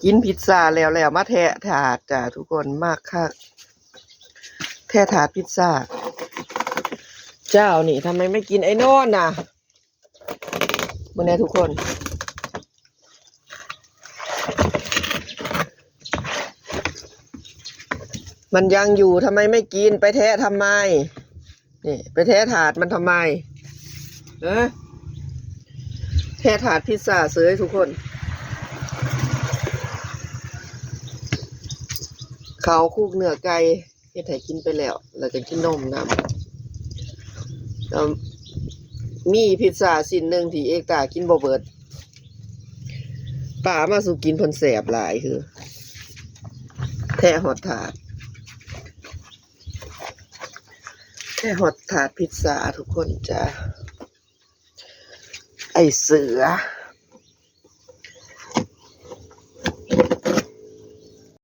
กินพิซซ่าแล้วมาแทะถาดจ้ะทุกคนมากค่ะแทะถาดพิซซ่าเจ้านี่ทำไมไม่กินไอ้โน่นน่ะเมื่อนี้ทุกคนมันยังอยู่ทำไมไม่กินไปแทะทำไมนี่ไปแทะถาดมันทำไมแทะถาดพิซซ่าเสยทุกคนเขาคูกเนื้อไก่เฮ็ดให้กินไปแล้วก็กินนมน้ำแล้วมีพิซซ่าชิ้นหนึ่งที่เอกตากินบ่เบิดป่ามาสู่กินเพิ่นแสบหลายคือแทะหอดถาดแทะหอดถาดพิซซ่าทุกคนจ้ะไอเสือ